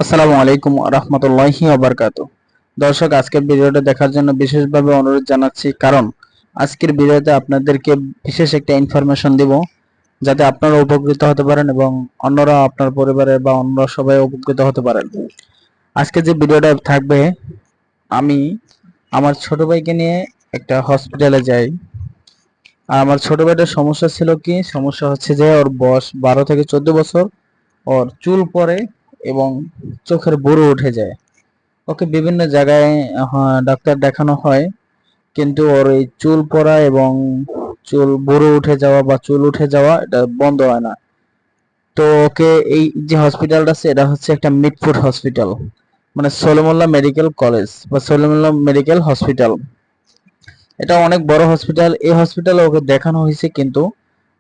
আসসালামু আলাইকুম রহমতুল্লাহি ওয়াবারকাতুহু। দর্শক, আজকের ভিডিওটা দেখার জন্য বিশেষভাবে অনুরোধ জানাচ্ছি, কারণ আজকের ভিডিওতে আপনাদেরকে বিশেষ একটা ইনফরমেশন দিব যাতে আপনারা উপকৃত হতে পারেন এবং অন্যরা আপনার পরিবারের বা অন্য সবাই উপকৃত হতে পারেন। আজকে যে ভিডিওটা থাকবে, আমি আমার ছোট ভাইকে নিয়ে একটা হসপিটালে যাই। আর আমার ছোট ভাইটার সমস্যা ছিল কি, সমস্যা হচ্ছে যে ওর বয়স 12 থেকে 14 বছর, ওর চুল পড়ে এবং চোখের বুড়ো উঠে যায়। ওকে বিভিন্ন জায়গায় ডাক্তার দেখানো হয়, কিন্তু ওর এই চুল পড়া এবং চুল বুড়ো উঠে যাওয়া বা চুল উঠে যাওয়া এটা বন্ধ হয় না। তো ওকে এই যে হসপিটালটা আছে, এটা হচ্ছে একটা মিটফুট হসপিটাল, মানে সলিমুল্লাহ মেডিকেল কলেজ বা সলিমুল্লাহ মেডিকেল হসপিটাল। এটা অনেক বড় হসপিটাল। এই হসপিটালে ওকে দেখানো হয়েছে, কিন্তু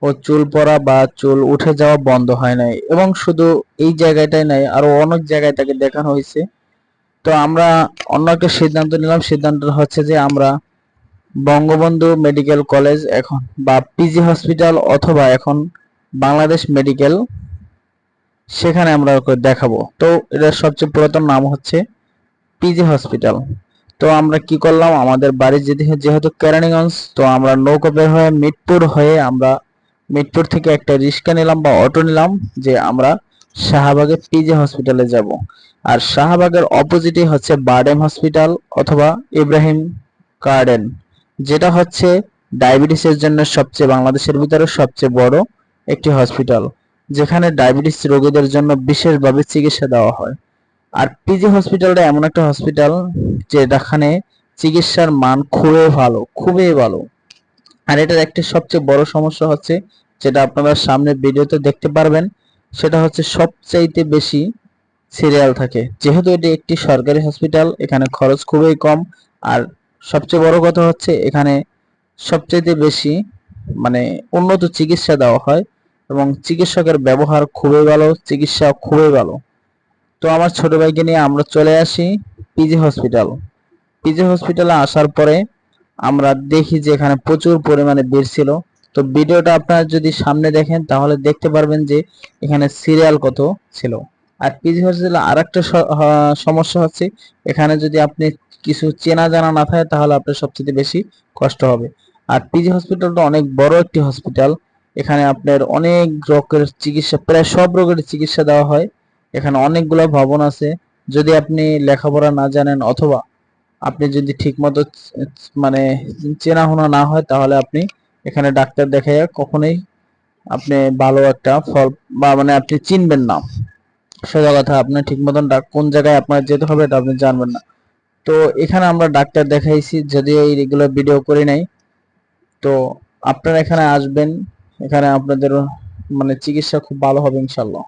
ও চুল পড়া বা চুল উঠে যাওয়া বন্ধ হয় নাই। এবং শুধু এই জায়গাটাই নাই, আরো অনেক জায়গায় তাকে দেখানো হয়েছে। তো আমরা অন্য একটা সিদ্ধান্ত নিলাম। সিদ্ধান্ত হচ্ছে যে আমরা বঙ্গবন্ধু মেডিকেল কলেজ এখন বা পিজি হসপিটাল অথবা এখন বাংলাদেশ মেডিকেল, সেখানে আমরা ওকে দেখাবো। তো এটার সবচেয়ে পুরাতন নাম হচ্ছে পিজি হসপিটাল। তো আমরা কি করলাম, আমাদের বাড়ি যেহেতু কেরানীগঞ্জ, তো আমরা নৌকা বের হয়ে মিরপুর হয়ে আমরা মিরপুর থেকে একটা রিক্সা নিলাম বা অটো নিলাম, যে আমরা শাহবাগে পিজি হসপিটালে যাব। আর শাহবাগের অপোজিটে হচ্ছে বারডেম হসপিটাল অথবা ইব্রাহিম গার্ডেন, যেটা হচ্ছে ডায়াবেটিসের জন্য সবচেয়ে বাংলাদেশের ভিতরে সবচেয়ে বড় একটি হসপিটাল, যেখানে ডায়াবেটিস রোগীদের জন্য বিশেষভাবে চিকিৎসা দেওয়া হয়। আর পিজি হসপিটালটা এমন একটা হসপিটাল যেখানে চিকিৎসার মান খুবই ভালো, খুবই ভালো। আর এটার একটা সবচেয়ে বড় সমস্যা হচ্ছে, যেটা আপনারা সামনে ভিডিওতে দেখতে পারবেন, সেটা হচ্ছে সবচাইতে বেশি সিরিয়াল থাকে। যেহেতু এটি একটি সরকারি হসপিটাল, এখানে খরচ খুবই কম। আর সবচেয়ে বড় কথা হচ্ছে, এখানে সবচাইতে বেশি মানে উন্নত চিকিৎসা দেওয়া হয় এবং চিকিৎসকের ব্যবহার খুবই ভালো, চিকিৎসা খুবই ভালো। তো আমার ছোট ভাইকে নিয়ে আমরা চলে আসি পিজি হসপিটাল। পিজি হসপিটালে আসার পরে আমরা দেখি যে এখানে প্রচুর পরিমাণে ভিড় ছিল। তো ভিডিওটা আপনারা যদি সামনে দেখেন তাহলে দেখতে পারবেন যে এখানে সিরিয়াল কত ছিল। আর পিজি হসপিটালে আরেকটা সমস্যা হচ্ছে, এখানে যদি আপনি কিছু চেনা জানা না থাকে তাহলে আপনার সবচেয়ে বেশি কষ্ট হবে। আর পিজি হসপিটালটা অনেক বড় একটি হসপিটাল। এখানে আপনার অনেক রোগের চিকিৎসা, প্রায় সব রোগের চিকিৎসা দেওয়া হয়। এখানে অনেকগুলো ভবন আছে। যদি আপনি লেখাপড়া না জানেন অথবা আপনি যদি ঠিকমতো মানে চেনাশোনা না হয়, তাহলে আপনি এখানে ডাক্তার দেখাইয়া কখনোই আপনি ভালো একটা ফল বা মানে আপনি চিনবেন না। সোজা কথা, আপনি ঠিক মতন কোন জায়গায় আপনার যেতে হবে এটা আপনি জানবেন না। তো এখানে আমরা ডাক্তার দেখাইছি, যদিও এই রেগুলার ভিডিও করি নাই। তো আপনারা এখানে আসবেন, এখানে আপনাদের মানে চিকিৎসা খুব ভালো হবে ইনশাল্লাহ।